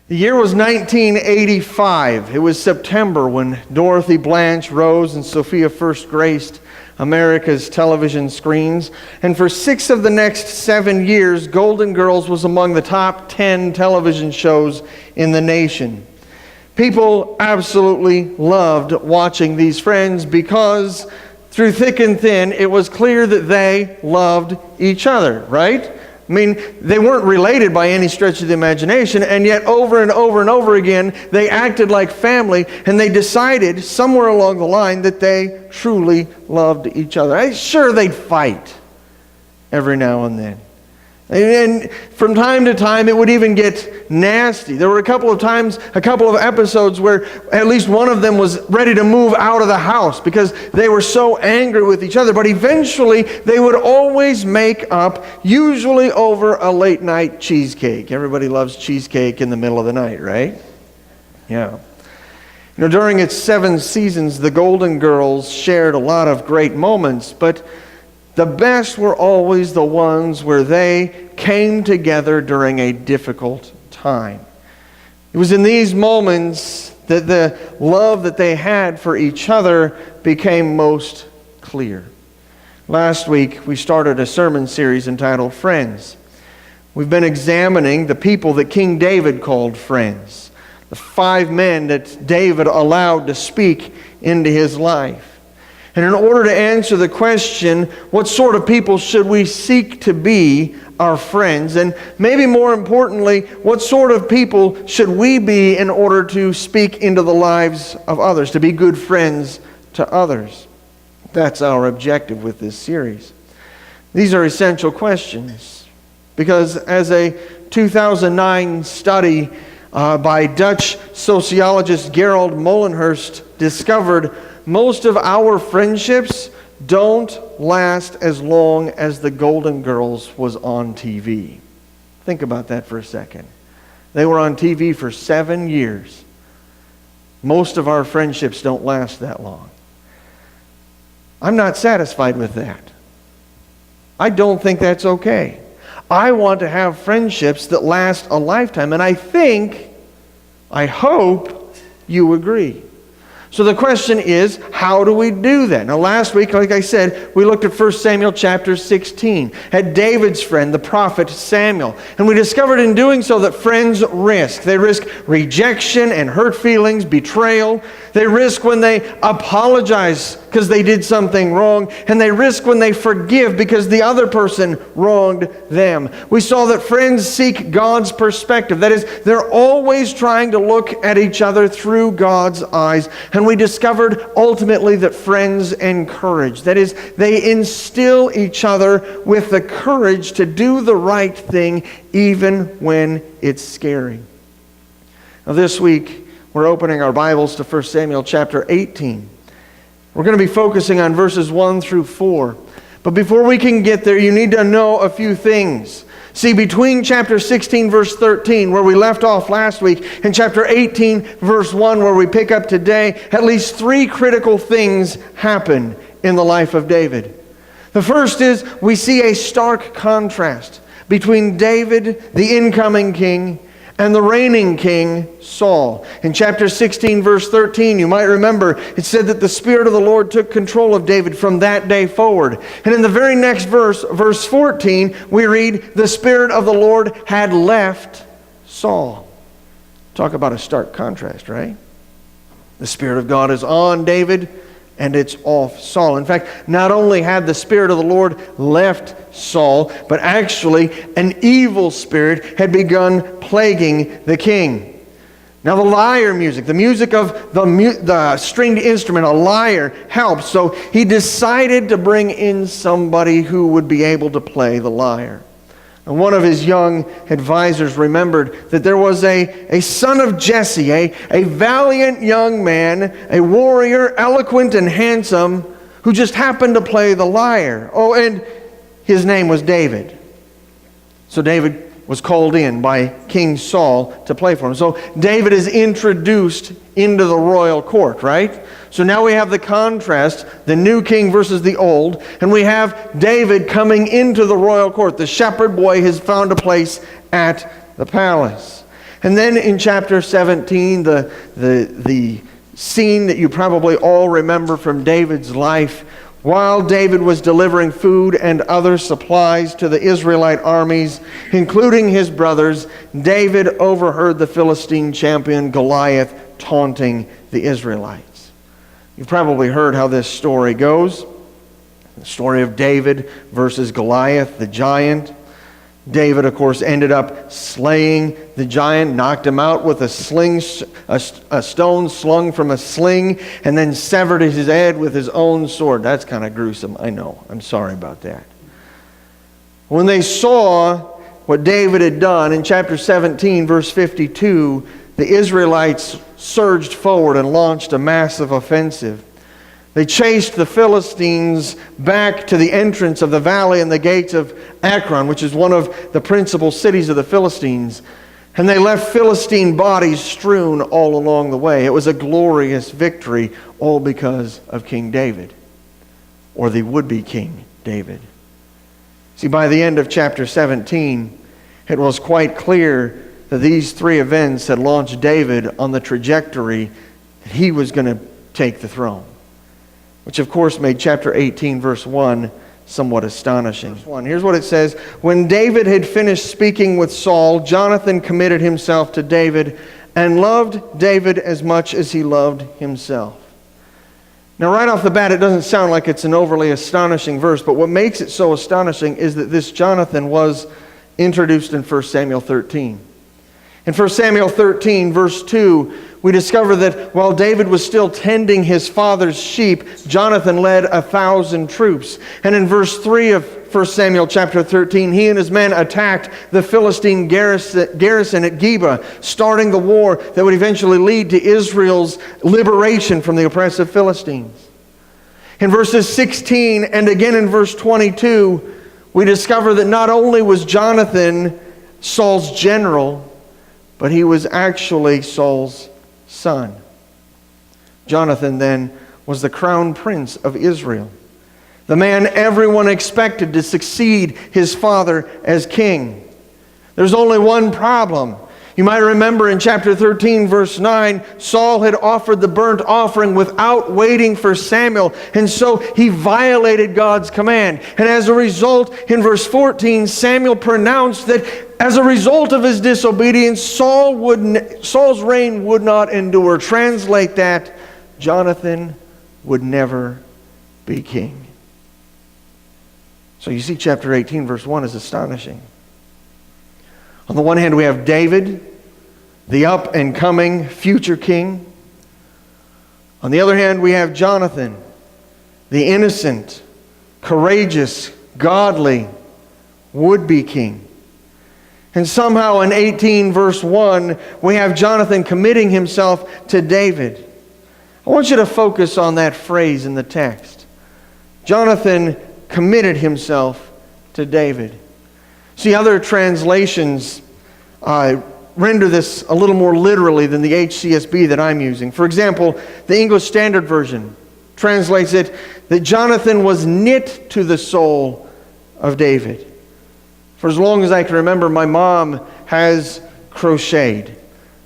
The year was 1985. It was September when Dorothy, Blanche, Rose, and Sophia first graced America's television screens. And for 6 of the next 7 years, Golden Girls was among the top 10 television shows in the nation. People absolutely loved watching these friends because through thick and thin, it was clear that they loved each other, right? I mean, they weren't related by any stretch of the imagination, and yet over and over and over again, they acted like family, and they decided somewhere along the line that they truly loved each other. Sure, they'd fight every now and then. And from time to time, it would even get nasty. There were a couple of episodes where at least one of them was ready to move out of the house because they were so angry with each other. But eventually, they would always make up, usually over a late night cheesecake. Everybody loves cheesecake in the middle of the night, right? Yeah. You know, during its 7 seasons, the Golden Girls shared a lot of great moments, but the best were always the ones where they came together during a difficult time. It was in these moments that the love that they had for each other became most clear. Last week, we started a sermon series entitled Friends. We've been examining the people that King David called friends, the 5 men that David allowed to speak into his life. And in order to answer the question, what sort of people should we seek to be our friends? And maybe more importantly, what sort of people should we be in order to speak into the lives of others, to be good friends to others? That's our objective with this series. These are essential questions because as a 2009 study by Dutch sociologist Gerald Molenhurst discovered, most of our friendships don't last as long as the Golden Girls was on TV. Think about that for a second. They were on TV for 7 years. Most of our friendships don't last that long. I'm not satisfied with that. I don't think that's okay. I want to have friendships that last a lifetime, and I hope you agree. So the question is, how do we do that? Now last week, like I said, we looked at 1 Samuel chapter 16, at David's friend, the prophet Samuel. And we discovered in doing so that friends risk. They risk rejection and hurt feelings, betrayal. They risk when they apologize because they did something wrong. And they risk when they forgive because the other person wronged them. We saw that friends seek God's perspective. That is, they're always trying to look at each other through God's eyes. And we discovered ultimately that friends encourage. That is, they instill each other with the courage to do the right thing even when it's scary. Now this week, we're opening our Bibles to 1 Samuel chapter 18. We're going to be focusing on verses 1 through 4. But before we can get there, you need to know a few things. See, between chapter 16, verse 13, where we left off last week, and chapter 18, verse 1, where we pick up today, at least 3 critical things happen in the life of David. The first is we see a stark contrast between David, the incoming king, and the reigning king, Saul. In chapter 16, verse 13, you might remember, it said that the Spirit of the Lord took control of David from that day forward. And in the very next verse, verse 14, we read, the Spirit of the Lord had left Saul. Talk about a stark contrast, right? The Spirit of God is on David, and it's off Saul. In fact, not only had the Spirit of the Lord left Saul, but actually an evil spirit had begun plaguing the king. Now the lyre music, the music of the stringed instrument, a lyre, helps. So he decided to bring in somebody who would be able to play the lyre. And one of his young advisors remembered that there was a son of Jesse, a valiant young man, a warrior, eloquent and handsome, who just happened to play the lyre. Oh, and his name was David. So David was called in by King Saul to play for him. So David is introduced into the royal court, right? So now we have the contrast, the new king versus the old, and we have David coming into the royal court. The shepherd boy has found a place at the palace. And then in chapter 17, the scene that you probably all remember from David's life, while David was delivering food and other supplies to the Israelite armies, including his brothers, David overheard the Philistine champion Goliath taunting the Israelites. You've probably heard how this story goes. The story of David versus Goliath, the giant. David, of course, ended up slaying the giant, knocked him out with a stone slung from a sling, and then severed his head with his own sword. That's kind of gruesome, I know. I'm sorry about that. When they saw what David had done, in chapter 17, verse 52, the Israelites surged forward and launched a massive offensive. They chased the Philistines back to the entrance of the valley and the gates of Ekron, which is one of the principal cities of the Philistines. And they left Philistine bodies strewn all along the way. It was a glorious victory, all because of King David, or the would-be King David. See, by the end of chapter 17, it was quite clear that these three events had launched David on the trajectory that he was going to take the throne. Which of course made chapter 18 verse 1 somewhat astonishing. Here's what it says. When David had finished speaking with Saul, Jonathan committed himself to David and loved David as much as he loved himself. Now right off the bat, it doesn't sound like it's an overly astonishing verse, but what makes it so astonishing is that this Jonathan was introduced in 1 Samuel 13. In 1 Samuel 13 verse 2, we discover that while David was still tending his father's sheep, Jonathan led 1,000 troops. And in verse 3 of 1 Samuel chapter 13, he and his men attacked the Philistine garrison at Geba, starting the war that would eventually lead to Israel's liberation from the oppressive Philistines. In verses 16 and again in verse 22, we discover that not only was Jonathan Saul's general, but he was actually Saul's son. Jonathan then was the crown prince of Israel, the man everyone expected to succeed his father as king. There's only one problem. You might remember in chapter 13, verse 9, Saul had offered the burnt offering without waiting for Samuel, and so he violated God's command. And as a result, in verse 14, Samuel pronounced that as a result of his disobedience, Saul's reign would not endure. Translate that, Jonathan would never be king. So you see chapter 18, verse 1 is astonishing. On the one hand, we have David, the up-and-coming future king. On the other hand, we have Jonathan, the innocent, courageous, godly, would-be king. And somehow in 18 verse 1, we have Jonathan committing himself to David. I want you to focus on that phrase in the text. Jonathan committed himself to David. See, other translations render this a little more literally than the HCSB that I'm using. For example, the English Standard Version translates it that Jonathan was knit to the soul of David. For as long as I can remember, my mom has crocheted.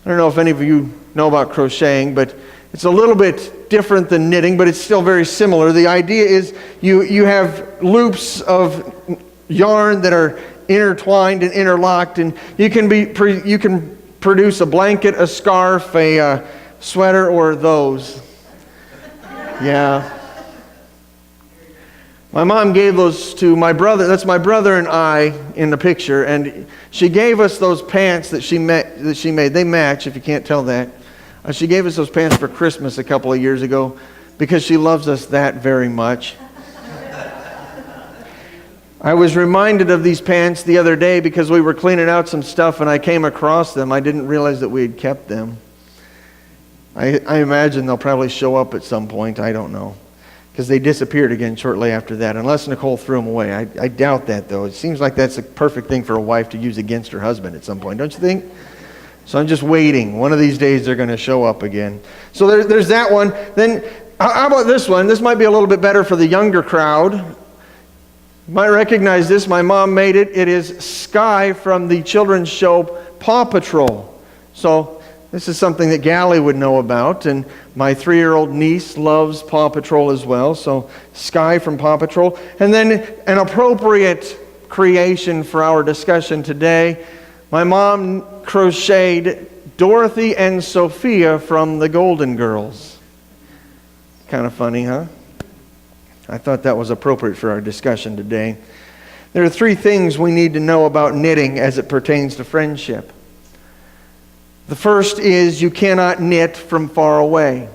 I don't know if any of you know about crocheting, but it's a little bit different than knitting, but it's still very similar. The idea is you have loops of yarn that are intertwined and interlocked, and you can produce a blanket, a scarf, a sweater, or those. Yeah. My mom gave those to my brother. That's my brother and I in the picture, and she gave us those pants that she made. They match, if you can't tell that. She gave us those pants for Christmas a couple of years ago because she loves us that very much. I was reminded of these pants the other day because we were cleaning out some stuff and I came across them. I didn't realize that we had kept them. I imagine they'll probably show up at some point. I don't know. Because they disappeared again shortly after that, unless Nicole threw them away. I doubt that, though. It seems like that's a perfect thing for a wife to use against her husband at some point, don't you think? So I'm just waiting. One of these days they're going to show up again. So there's that one. Then, how about this one? This might be a little bit better for the younger crowd. You might recognize this. My mom made it. It is Sky from the children's show Paw Patrol. So this is something that Gally would know about, and my 3-year-old niece loves Paw Patrol as well, so Sky from Paw Patrol. And then an appropriate creation for our discussion today, my mom crocheted Dorothy and Sophia from the Golden Girls. Kind of funny, huh? I thought that was appropriate for our discussion today. There are 3 things we need to know about knitting as it pertains to friendship. The first is you cannot knit from far away.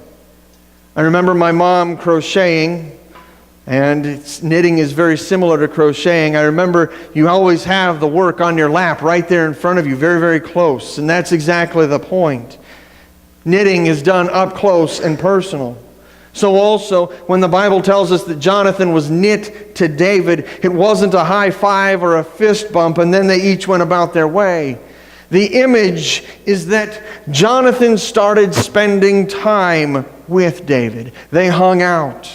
I remember my mom crocheting, and knitting is very similar to crocheting. I remember you always have the work on your lap right there in front of you, very, very close, and that's exactly the point. Knitting is done up close and personal. So also, when the Bible tells us that Jonathan was knit to David, it wasn't a high five or a fist bump, and then they each went about their way. The image is that Jonathan started spending time with David. They hung out.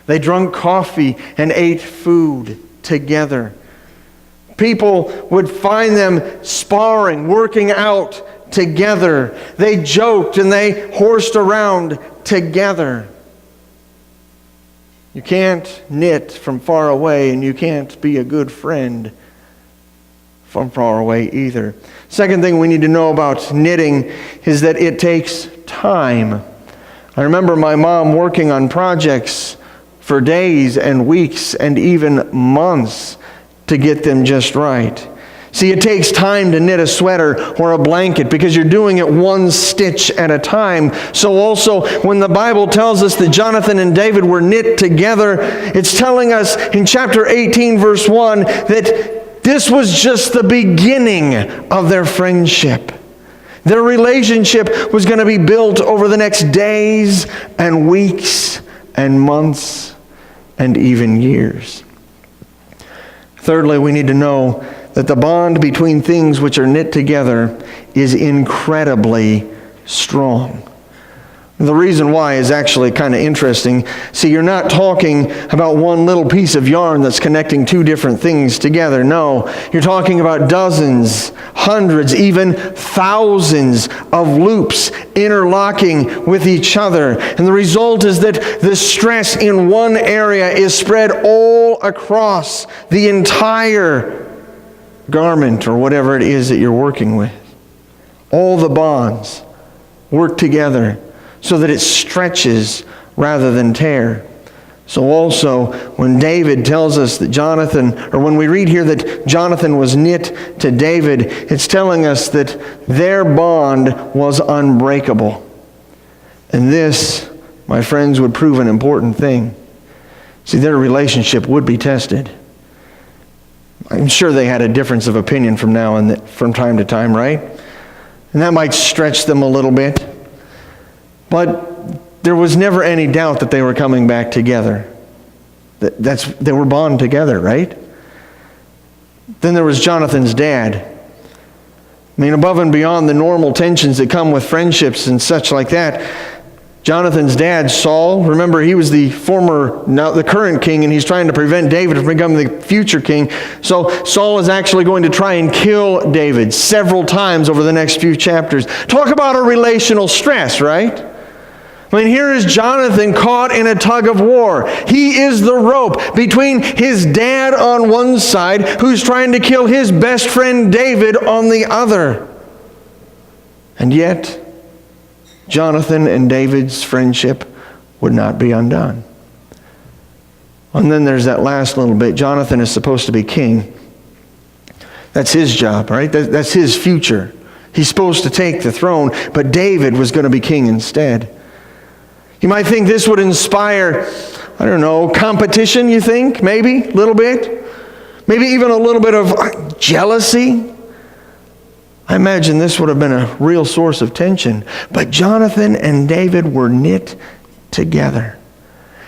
They drank coffee and ate food together. People would find them sparring, working out together. They joked and they horsed around together. You can't knit from far away, and you can't be a good friend from far away either. Second thing we need to know about knitting is that it takes time. I remember my mom working on projects for days and weeks and even months to get them just right. See, it takes time to knit a sweater or a blanket because you're doing it one stitch at a time. So also, when the Bible tells us that Jonathan and David were knit together, it's telling us in chapter 18, verse 1, that this was just the beginning of their friendship. Their relationship was going to be built over the next days and weeks and months and even years. Thirdly, we need to know that the bond between things which are knit together is incredibly strong. The reason why is actually kind of interesting. See, you're not talking about one little piece of yarn that's connecting 2 different things together. No, you're talking about dozens, hundreds, even thousands of loops interlocking with each other. And the result is that the stress in one area is spread all across the entire garment or whatever it is that you're working with. All the bonds work together so that it stretches rather than tear. So also, when David tells us that Jonathan, or when we read here that Jonathan was knit to David, it's telling us that their bond was unbreakable. And this, my friends, would prove an important thing. See, their relationship would be tested. I'm sure they had a difference of opinion from time to time, right? And that might stretch them a little bit. But there was never any doubt that they were coming back together. They were bonded together, right? Then there was Jonathan's dad. I mean, above and beyond the normal tensions that come with friendships and such like that, Jonathan's dad, Saul, remember he was the current king, and he's trying to prevent David from becoming the future king. So Saul is actually going to try and kill David several times over the next few chapters. Talk about a relational stress, right? I mean, here is Jonathan caught in a tug of war. He is the rope between his dad on one side, who's trying to kill his best friend David on the other. And yet, Jonathan and David's friendship would not be undone. And then there's that last little bit. Jonathan is supposed to be king. That's his job, right? That's his future. He's supposed to take the throne, but David was going to be king instead. You might think this would inspire, competition, you think? Maybe a little bit? Maybe even a little bit of jealousy? I imagine this would have been a real source of tension. But Jonathan and David were knit together.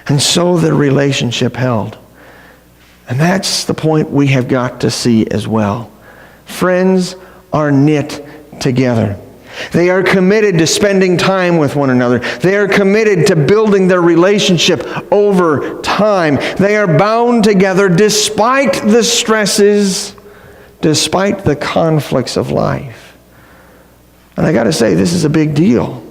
And so the relationship held. And that's the point we have got to see as well. Friends are knit together. They are committed to spending time with one another. They are committed to building their relationship over time. They are bound together despite the stresses, despite the conflicts of life. And I got to say, this is a big deal.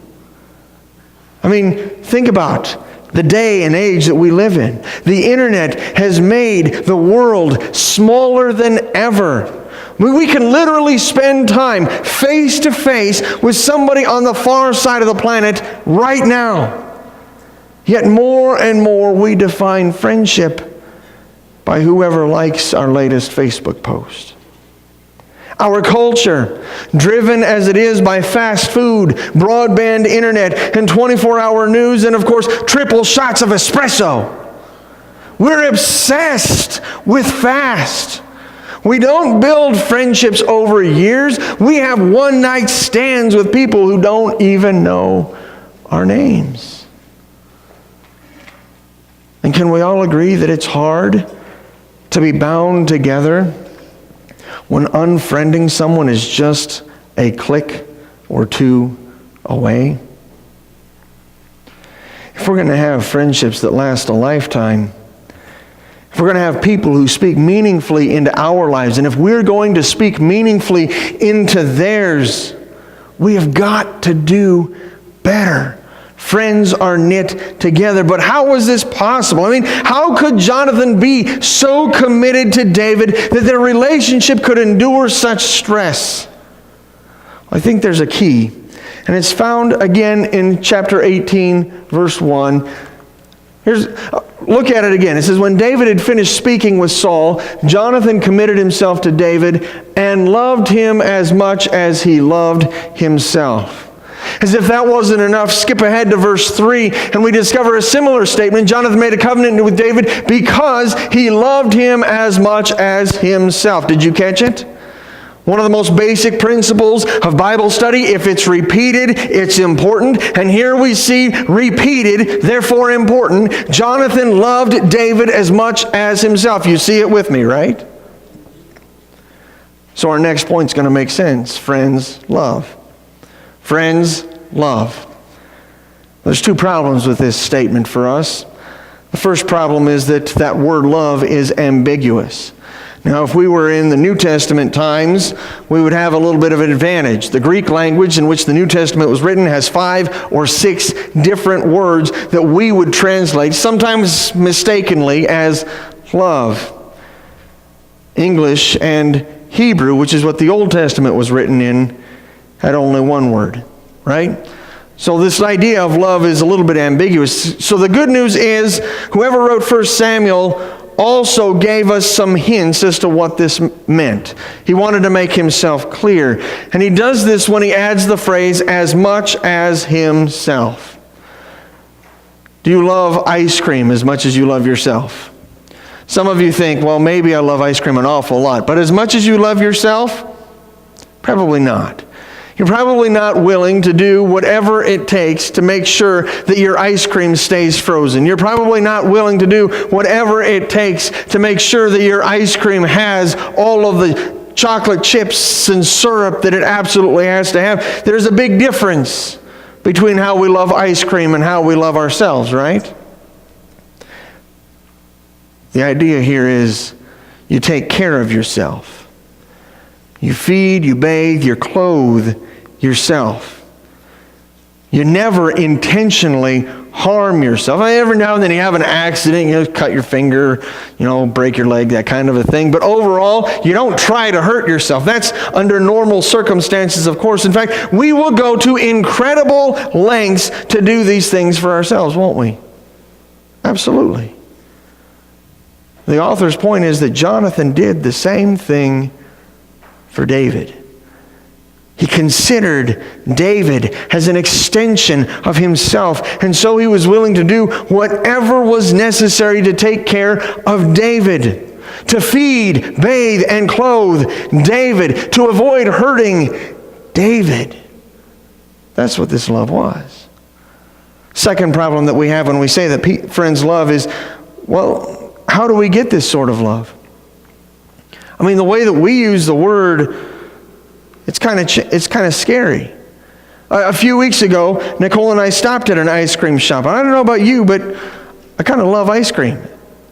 I mean, think about the day and age that we live in. The internet has made the world smaller than ever. I mean, we can literally spend time face to face with somebody on the far side of the planet right now. Yet more and more we define friendship by whoever likes our latest Facebook post. Our culture, driven as it is by fast food, broadband internet, and 24-hour news, and of course, triple shots of espresso. We're obsessed with fast. We don't build friendships over years. We have one-night stands with people who don't even know our names. And can we all agree that it's hard to be bound together when unfriending someone is just a click or two away? If we're going to have friendships that last a lifetime, if we're going to have people who speak meaningfully into our lives, and if we're going to speak meaningfully into theirs, we have got to do better. Friends are knit together. But how was this possible? I mean, how could Jonathan be so committed to David that their relationship could endure such stress? I think there's a key, and it's found again in chapter 18, verse 1. Look at it again. It says, when David had finished speaking with Saul, Jonathan committed himself to David and loved him as much as he loved himself. As if that wasn't enough, skip ahead to verse 3, and we discover a similar statement. Jonathan made a covenant with David because he loved him as much as himself. Did you catch it? One of the most basic principles of Bible study, if it's repeated, it's important. And here we see repeated, therefore important. Jonathan loved David as much as himself. You see it with me, right? So our next point's going to make sense. Friends, love. Friends, love. There's two problems with this statement for us. The first problem is that word love is ambiguous. Now, if we were in the New Testament times, we would have a little bit of an advantage. The Greek language in which the New Testament was written has 5 or 6 different words that we would translate, sometimes mistakenly, as love. English and Hebrew, which is what the Old Testament was written in, had only one word, right? So this idea of love is a little bit ambiguous. So the good news is, whoever wrote 1 Samuel also gave us some hints as to what this meant. He wanted to make himself clear. And he does this when he adds the phrase, as much as himself. Do you love ice cream as much as you love yourself? Some of you think, well, maybe I love ice cream an awful lot. But as much as you love yourself? Probably not. You're probably not willing to do whatever it takes to make sure that your ice cream stays frozen. You're probably not willing to do whatever it takes to make sure that your ice cream has all of the chocolate chips and syrup that it absolutely has to have. There's a big difference between how we love ice cream and how we love ourselves, right? The idea here is you take care of yourself. You feed, you bathe, you clothe yourself. You never intentionally harm yourself. Every now and then you have an accident, cut your finger, break your leg, that kind of a thing. But overall, you don't try to hurt yourself. That's under normal circumstances, of course. In fact, we will go to incredible lengths to do these things for ourselves, won't we? Absolutely. The author's point is that Jonathan did the same thing for David. He considered David as an extension of himself, and so he was willing to do whatever was necessary to take care of David, to feed, bathe, and clothe David, to avoid hurting David. That's what this love was. Second problem that we have when we say that friends love is, well, how do we get this sort of love? I mean, the way that we use the word, it's kind of scary. A few weeks ago, Nicole and I stopped at an ice cream shop. I don't know about you, but I kind of love ice cream,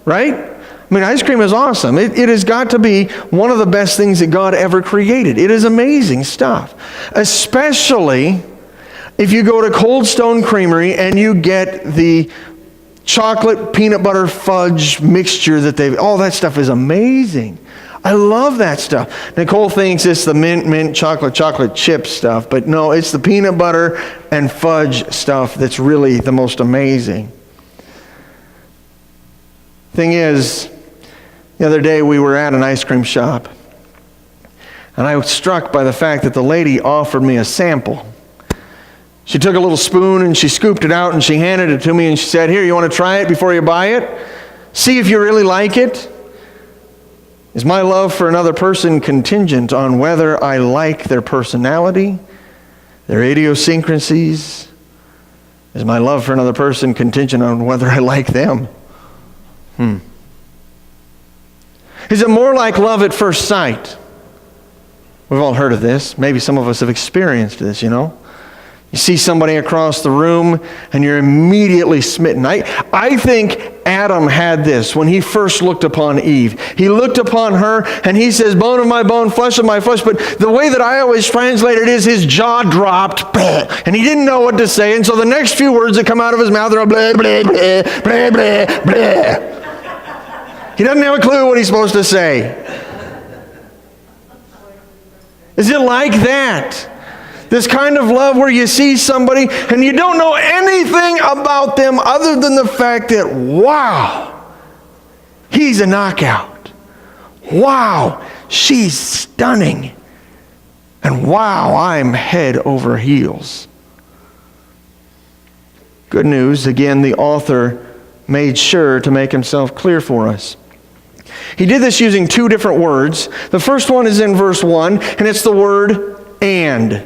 right? I mean, ice cream is awesome. It has got to be one of the best things that God ever created. It is amazing stuff. Especially if you go to Cold Stone Creamery and you get the chocolate peanut butter fudge mixture all that stuff is amazing. I love that stuff. Nicole thinks it's the mint chocolate chip stuff, but no, it's the peanut butter and fudge stuff that's really the most amazing. Thing is, the other day we were at an ice cream shop, and I was struck by the fact that the lady offered me a sample. She took a little spoon and she scooped it out and she handed it to me and she said, "Here, you want to try it before you buy it? See if you really like it. Is my love for another person contingent on whether I like their personality, their idiosyncrasies? Is my love for another person contingent on whether I like them? Is it more like love at first sight?" We've all heard of this. Maybe some of us have experienced this, you know. You see somebody across the room and you're immediately smitten. I think Adam had this when he first looked upon Eve. He looked upon her and he says, "Bone of my bone, flesh of my flesh." But the way that I always translate it is his jaw dropped and he didn't know what to say. And so the next few words that come out of his mouth are blah, blah, blah, blah, blah, blah. He doesn't have a clue what he's supposed to say. Is it like that? This kind of love where you see somebody and you don't know anything about them other than the fact that, wow, he's a knockout. Wow, she's stunning. And wow, I'm head over heels. Good news, again, the author made sure to make himself clear for us. He did this using two different words. The first one is in verse 1, and it's the word "and."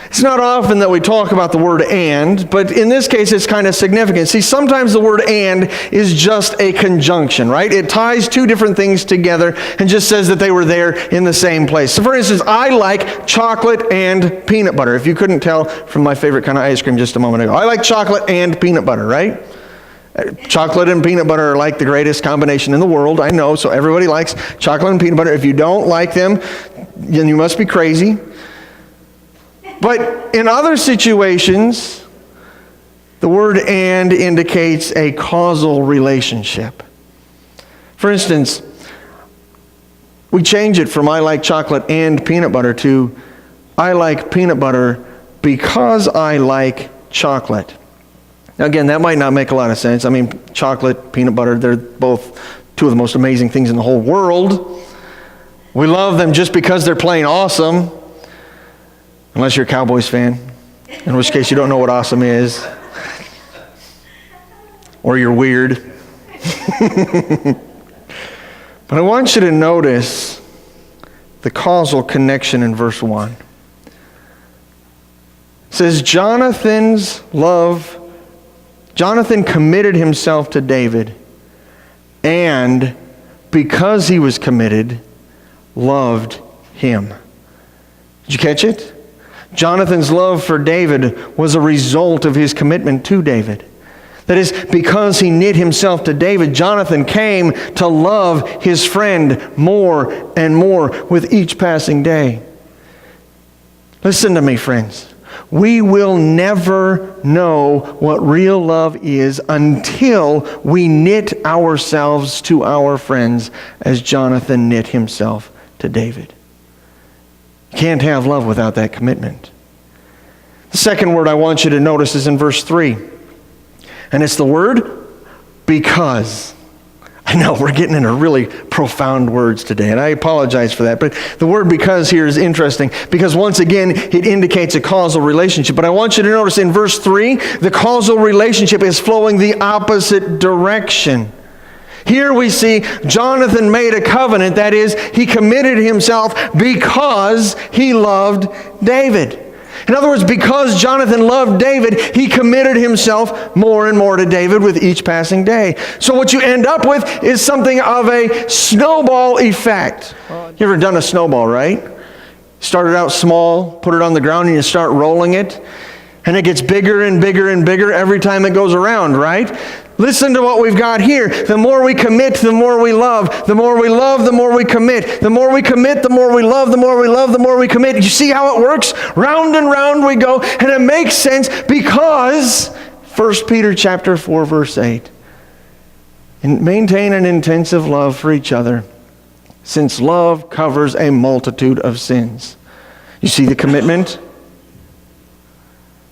It's not often that we talk about the word "and," but in this case it's kind of significant. See, sometimes the word "and" is just a conjunction, right? It ties two different things together and just says that they were there in the same place. So for instance, I like chocolate and peanut butter. If you couldn't tell from my favorite kind of ice cream just a moment ago. I like chocolate and peanut butter, right? Chocolate and peanut butter are like the greatest combination in the world, I know, so everybody likes chocolate and peanut butter. If you don't like them, then you must be crazy. But in other situations, the word "and" indicates a causal relationship. For instance, we change it from "I like chocolate and peanut butter" to "I like peanut butter because I like chocolate." Now again, that might not make a lot of sense. I mean, chocolate, peanut butter, they're both two of the most amazing things in the whole world. We love them just because they're plain awesome. Unless you're a Cowboys fan, in which case you don't know what awesome is. Or you're weird. But I want you to notice the causal connection in verse 1. It says, Jonathan committed himself to David, and because he was committed, loved him. Did you catch it? Jonathan's love for David was a result of his commitment to David. That is, because he knit himself to David, Jonathan came to love his friend more and more with each passing day. Listen to me, friends. We will never know what real love is until we knit ourselves to our friends as Jonathan knit himself to David. You can't have love without that commitment. The second word I want you to notice is in verse 3. And it's the word because. I know we're getting into really profound words today, and I apologize for that. But the word because here is interesting because once again, it indicates a causal relationship. But I want you to notice in verse 3, the causal relationship is flowing the opposite direction. Here we see Jonathan made a covenant, that is, he committed himself because he loved David. In other words, because Jonathan loved David, he committed himself more and more to David with each passing day. So what you end up with is something of a snowball effect. You ever done a snowball, right? Started out small, put it on the ground, and you start rolling it. And it gets bigger and bigger and bigger every time it goes around, right? Listen to what we've got here. The more we commit, the more we love. The more we love, the more we commit. The more we commit, the more we love. The more we love, the more we commit. You see how it works? Round and round we go. And it makes sense because 1 Peter chapter 4, verse 8. And maintain an intensive love for each other, since love covers a multitude of sins. You see the commitment?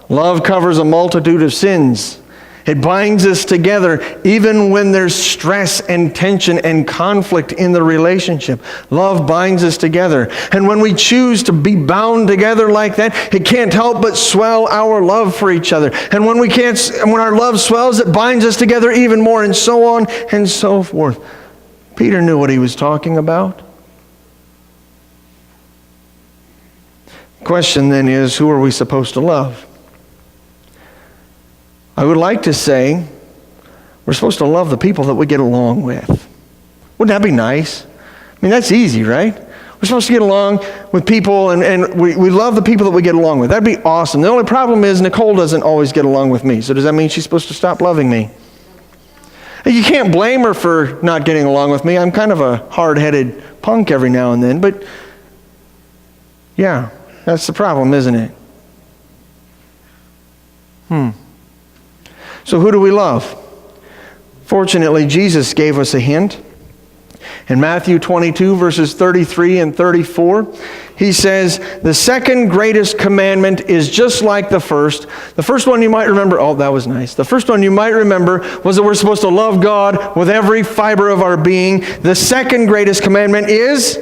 Love covers a multitude of sins. It binds us together even when there's stress and tension and conflict in the relationship. Love binds us together. And when we choose to be bound together like that, it can't help but swell our love for each other. And when our love swells, it binds us together even more, and so on and so forth. Peter knew what he was talking about. The question then is, who are we supposed to love? I would like to say we're supposed to love the people that we get along with. Wouldn't that be nice? I mean, that's easy, right? We're supposed to get along with people, and we love the people that we get along with. That'd be awesome. The only problem is Nicole doesn't always get along with me. So does that mean she's supposed to stop loving me? You can't blame her for not getting along with me. I'm kind of a hard-headed punk every now and then, but yeah, that's the problem, isn't it? So who do we love? Fortunately, Jesus gave us a hint. In Matthew 22, verses 33 and 34, he says, the second greatest commandment is just like the first. The first one you might remember, oh, that was nice. The first one you might remember was that we're supposed to love God with every fiber of our being. The second greatest commandment is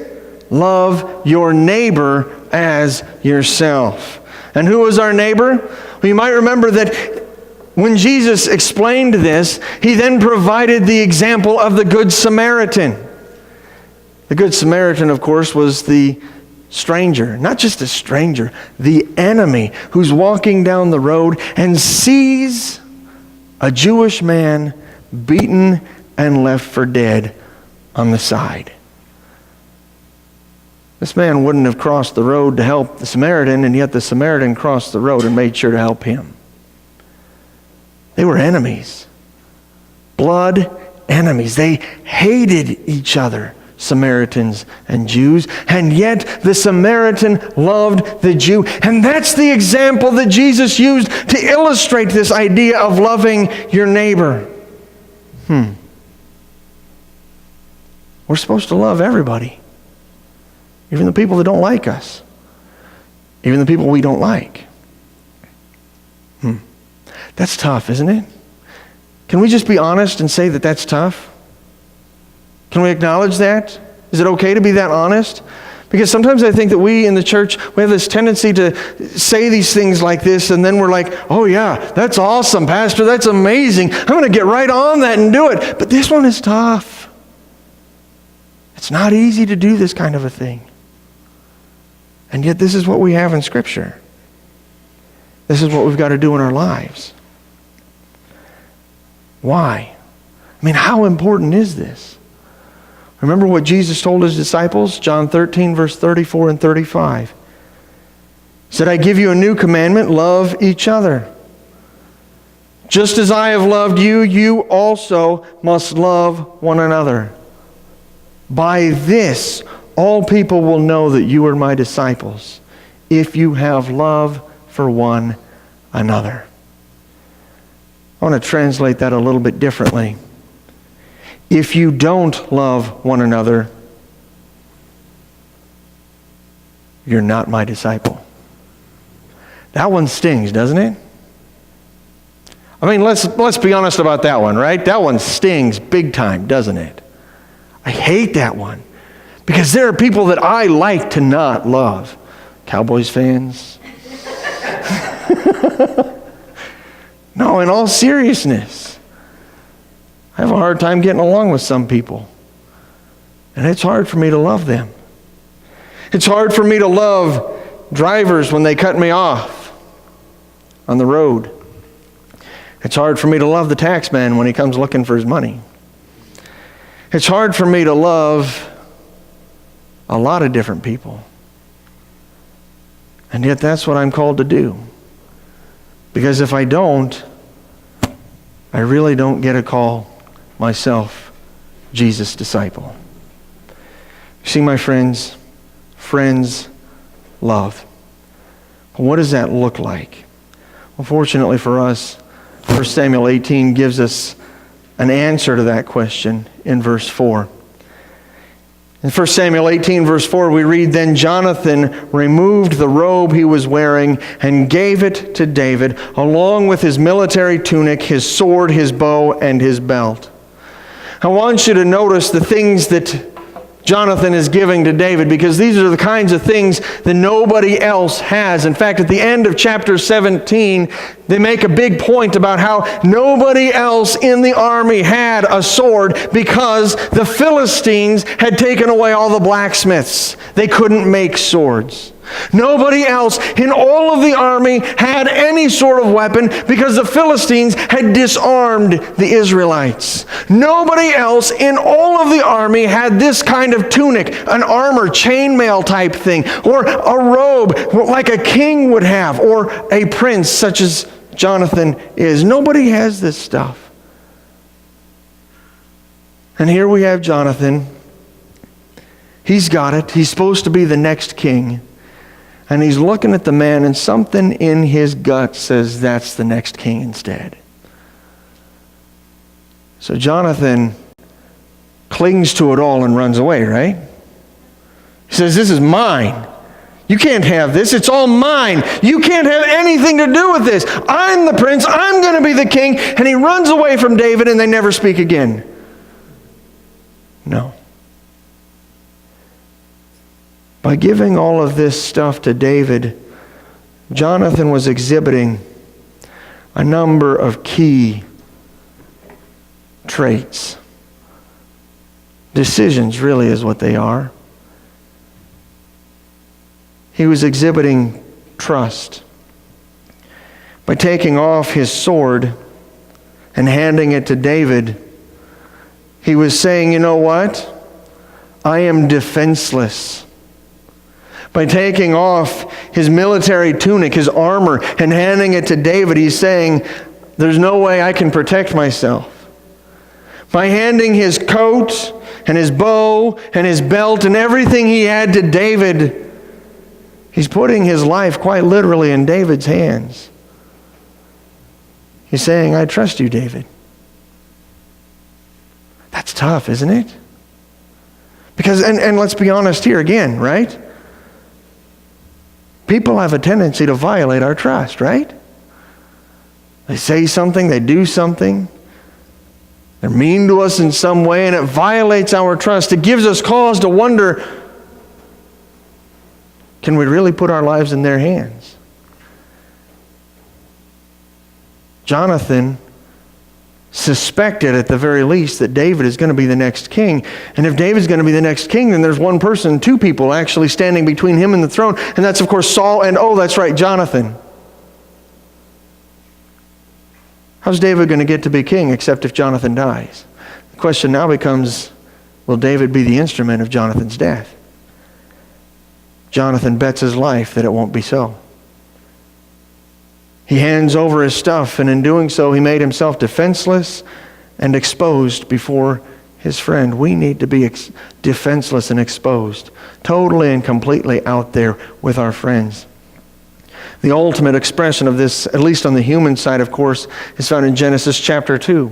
love your neighbor as yourself. And who was our neighbor? Well, you might remember that when Jesus explained this, he then provided the example of the Good Samaritan. The Good Samaritan, of course, was the stranger, not just a stranger, the enemy who's walking down the road and sees a Jewish man beaten and left for dead on the side. This man wouldn't have crossed the road to help the Samaritan, and yet the Samaritan crossed the road and made sure to help him. They were enemies. Blood enemies. They hated each other, Samaritans and Jews, and yet the Samaritan loved the Jew. And that's the example that Jesus used to illustrate this idea of loving your neighbor. We're supposed to love everybody. Even the people that don't like us. Even the people we don't like. That's tough, isn't it? Can we just be honest and say that that's tough? Can we acknowledge that? Is it okay to be that honest? Because sometimes I think that we in the church, we have this tendency to say these things like this, and then we're like, oh yeah, that's awesome, Pastor, that's amazing. I'm going to get right on that and do it. But this one is tough. It's not easy to do this kind of a thing. And yet this is what we have in Scripture. This is what we've got to do in our lives. Why? I mean, how important is this? Remember what Jesus told his disciples? John 13, verse 34 and 35. He said, I give you a new commandment, love each other. Just as I have loved you, you also must love one another. By this, all people will know that you are my disciples, if you have love for one another. I want to translate that a little bit differently. If you don't love one another, you're not my disciple. That one stings, doesn't it? I mean, let's be honest about that one, right? That one stings big time, doesn't it? I hate that one because there are people that I like to not love. Cowboys fans. No, in all seriousness, I have a hard time getting along with some people. And it's hard for me to love them. It's hard for me to love drivers when they cut me off on the road. It's hard for me to love the tax man when he comes looking for his money. It's hard for me to love a lot of different people. And yet that's what I'm called to do. Because if I don't, I really don't get to call myself Jesus' disciple. See, my friends love. What does that look like? Well, fortunately for us, 1 Samuel 18 gives us an answer to that question in verse 4. In 1 Samuel 18, verse 4, we read, "Then Jonathan removed the robe he was wearing and gave it to David, along with his military tunic, his sword, his bow, and his belt." I want you to notice the things that Jonathan is giving to David, because these are the kinds of things that nobody else has. In fact, at the end of chapter 17, they make a big point about how nobody else in the army had a sword because the Philistines had taken away all the blacksmiths. They couldn't make swords. Nobody else in all of the army had any sort of weapon because the Philistines had disarmed the Israelites. Nobody else in all of the army had this kind of tunic, an armor, chainmail type thing, or a robe like a king would have, or a prince such as Jonathan is. Nobody has this stuff. And here we have Jonathan. He's got it. He's supposed to be the next king. And he's looking at the man, and something in his gut says that's the next king instead. So Jonathan clings to it all and runs away, right? He says, "This is mine. You can't have this. It's all mine. You can't have anything to do with this. I'm the prince. I'm going to be the king." And he runs away from David, and they never speak again. No. By giving all of this stuff to David, Jonathan was exhibiting a number of key traits. Decisions, really, is what they are. He was exhibiting trust. By taking off his sword and handing it to David, he was saying, "You know what? I am defenseless." By taking off his military tunic, his armor, and handing it to David, he's saying, "There's no way I can protect myself." By handing his coat and his bow and his belt and everything he had to David, he's putting his life quite literally in David's hands. He's saying, "I trust you, David." That's tough, isn't it? Because, and let's be honest here again, right? People have a tendency to violate our trust, right? They say something, they do something, they're mean to us in some way, and it violates our trust. It gives us cause to wonder, can we really put our lives in their hands? Jonathan suspected at the very least that David is going to be the next king. And if David's going to be the next king, then there's one person, two people actually standing between him and the throne. And that's, of course, Saul and, oh, that's right, Jonathan. How's David going to get to be king except if Jonathan dies? The question now becomes, will David be the instrument of Jonathan's death? Jonathan bets his life that it won't be so. He hands over his stuff, and in doing so, he made himself defenseless and exposed before his friend. We need to be defenseless and exposed, totally and completely out there with our friends. The ultimate expression of this, at least on the human side, of course, is found in Genesis chapter 2,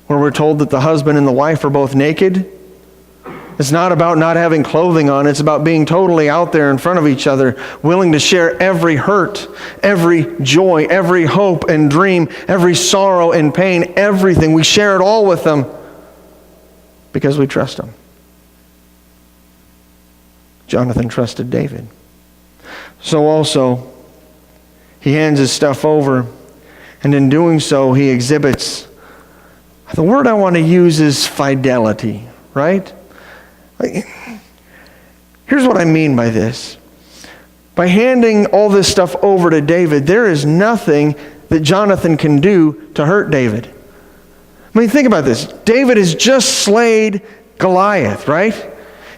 where we're told that the husband and the wife are both naked. It's not about not having clothing on. It's about being totally out there in front of each other, willing to share every hurt, every joy, every hope and dream, every sorrow and pain, everything. We share it all with them because we trust them. Jonathan trusted David. So also, he hands his stuff over, and in doing so, he exhibits, the word I want to use is fidelity, right? Here's what I mean by this. By handing all this stuff over to David, there is nothing that Jonathan can do to hurt David. I mean, think about this. David has just slayed Goliath, right?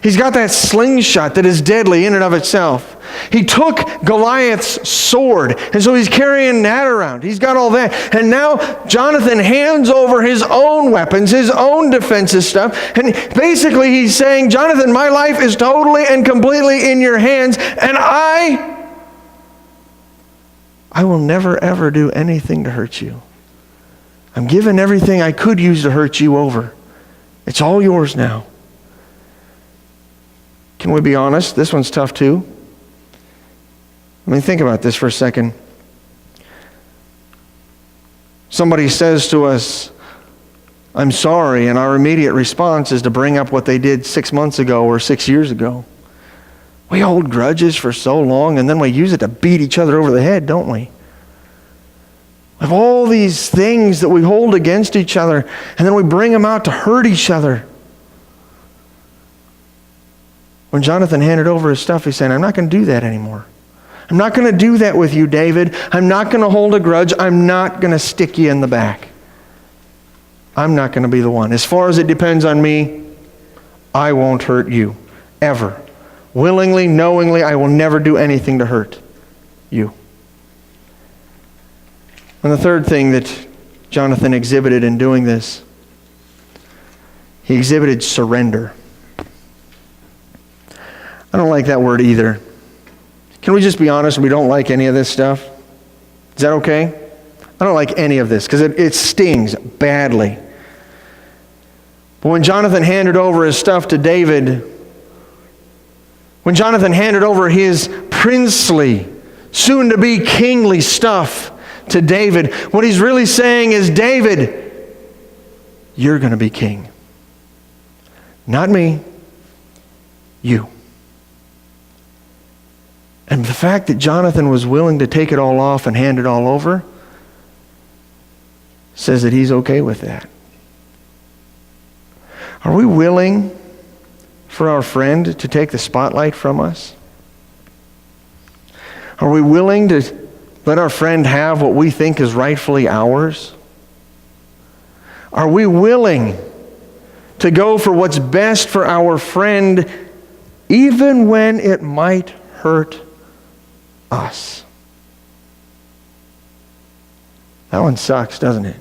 He's got that slingshot that is deadly in and of itself. He took Goliath's sword, and so he's carrying that around. He's got all that. And now Jonathan hands over his own weapons, his own defensive stuff. And basically he's saying, Jonathan, my life is totally and completely in your hands, and I will never ever do anything to hurt you. I'm giving everything I could use to hurt you over. It's all yours now. Can we be honest? This one's tough too. I mean, think about this for a second. Somebody says to us, I'm sorry, and our immediate response is to bring up what they did 6 months ago or 6 years ago. We hold grudges for so long, and then we use it to beat each other over the head, don't we? We have all these things that we hold against each other, and then we bring them out to hurt each other. When Jonathan handed over his stuff, he's saying, I'm not going to do that anymore. I'm not going to do that with you, David. I'm not going to hold a grudge. I'm not going to stick you in the back. I'm not going to be the one. As far as it depends on me, I won't hurt you, ever. Willingly, knowingly, I will never do anything to hurt you. And the third thing that Jonathan exhibited in doing this, he exhibited surrender. I don't like that word either. Can we just be honest? We don't like any of this stuff. Is that okay? I don't like any of this because it stings badly. But when Jonathan handed over his stuff to David, when Jonathan handed over his princely, soon-to-be kingly stuff to David, what he's really saying is, David, you're going to be king. Not me, you. And the fact that Jonathan was willing to take it all off and hand it all over says that he's okay with that. Are we willing for our friend to take the spotlight from us? Are we willing to let our friend have what we think is rightfully ours? Are we willing to go for what's best for our friend even when it might hurt us? That one sucks, doesn't it?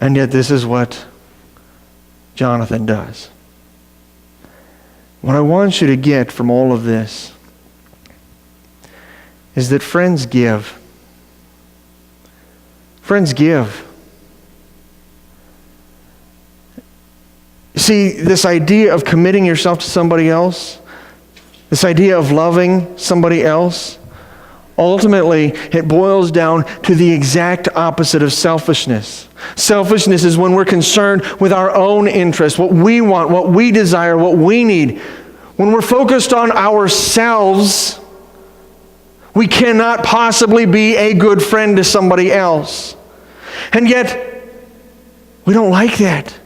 And yet this is what Jonathan does. What I want you to get from all of this is that friends give. Friends give. See, this idea of committing yourself to somebody else, this idea of loving somebody else, ultimately it boils down to the exact opposite of selfishness. Selfishness is when we're concerned with our own interests, what we want, what we desire, what we need. When we're focused on ourselves, we cannot possibly be a good friend to somebody else. And yet, we don't like that.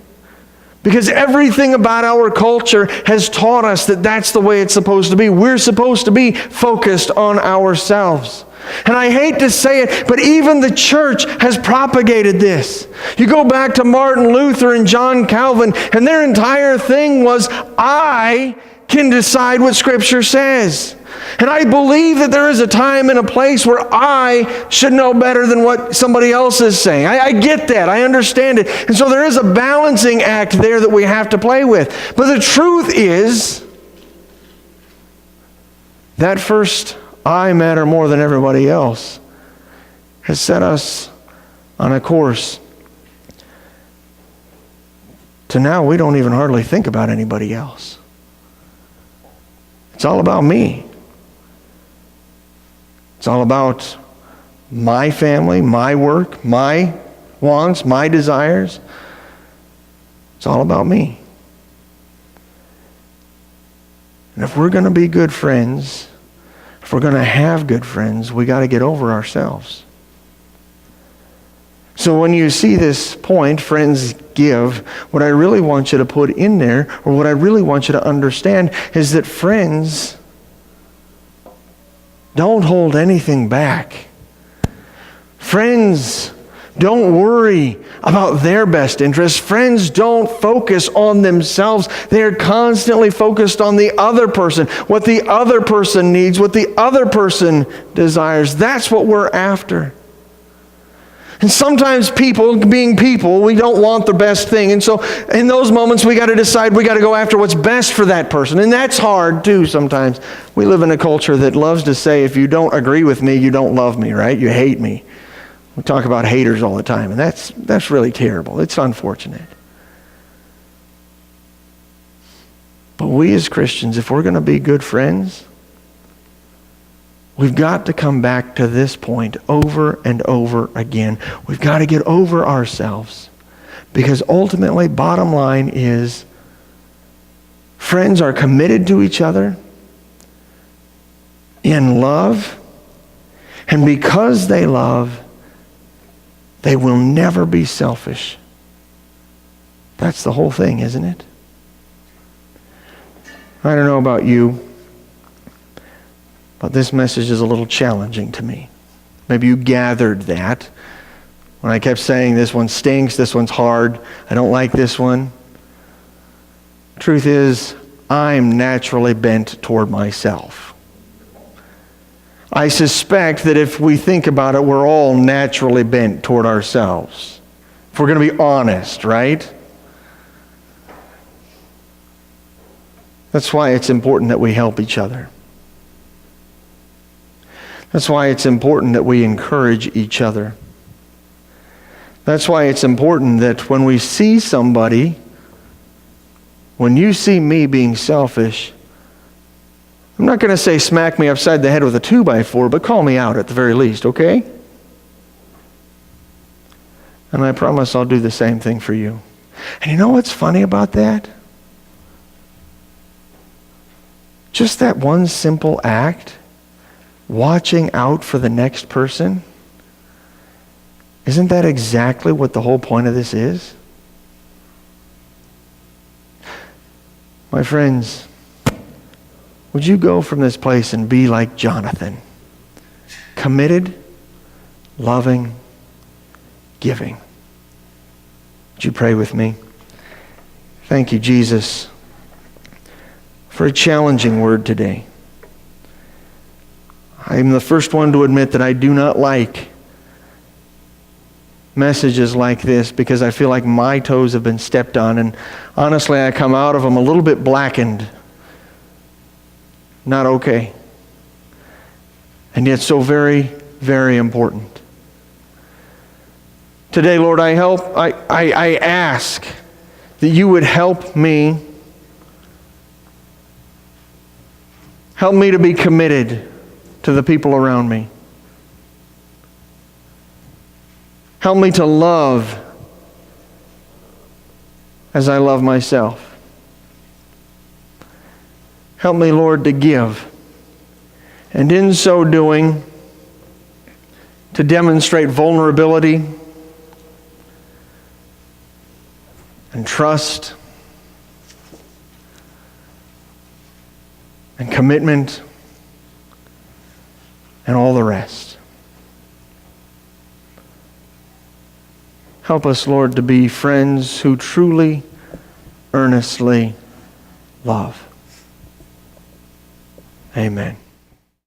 Because everything about our culture has taught us that that's the way it's supposed to be. We're supposed to be focused on ourselves. And I hate to say it, but even the church has propagated this. You go back to Martin Luther and John Calvin, and their entire thing was, I can decide what Scripture says. And I believe that there is a time and a place where I should know better than what somebody else is saying. I get that. I understand it. And so there is a balancing act there that we have to play with. But the truth is, that first I matter more than everybody else has set us on a course to now we don't even hardly think about anybody else. It's all about me. It's all about my family, my work, my wants, my desires. It's all about me. And if we're going to be good friends, if we're going to have good friends, we got to get over ourselves. So when you see this point, friends give, what I really want you to put in there, or what I really want you to understand, is that friends don't hold anything back. Friends don't worry about their best interests. Friends don't focus on themselves. They are constantly focused on the other person, what the other person needs, what the other person desires. That's what we're after. And sometimes people, being people, we don't want the best thing. And so in those moments, we got to decide, we got to go after what's best for that person. And that's hard too sometimes. We live in a culture that loves to say, if you don't agree with me, you don't love me, right? You hate me. We talk about haters all the time, and that's really terrible. It's unfortunate. But we as Christians, if we're going to be good friends, we've got to come back to this point over and over again. We've got to get over ourselves. Because ultimately, bottom line is, friends are committed to each other in love. And because they love, they will never be selfish. That's the whole thing, isn't it? I don't know about you, but this message is a little challenging to me. Maybe you gathered that when I kept saying this one stinks, this one's hard, I don't like this one. Truth is, I'm naturally bent toward myself. I suspect that if we think about it, we're all naturally bent toward ourselves. If we're going to be honest, right? That's why it's important that we help each other. That's why it's important that we encourage each other. That's why it's important that when we see somebody, when you see me being selfish, I'm not going to say smack me upside the head with a 2x4, but call me out at the very least, okay? And I promise I'll do the same thing for you. And you know what's funny about that? Just that one simple act, watching out for the next person, isn't that exactly what the whole point of this is? My friends, would you go from this place and be like Jonathan? Committed, loving, giving. Would you pray with me? Thank you, Jesus, for a challenging word today. I'm the first one to admit that I do not like messages like this because I feel like my toes have been stepped on, and honestly I come out of them a little bit blackened. Not okay. And yet so very, very important. Today, Lord, I ask that you would help me. Help me to be committed to the people around me. Help me to love as I love myself. Help me, Lord, to give. And in so doing, to demonstrate vulnerability and trust and commitment and all the rest. Help us, Lord, to be friends who truly, earnestly love. Amen.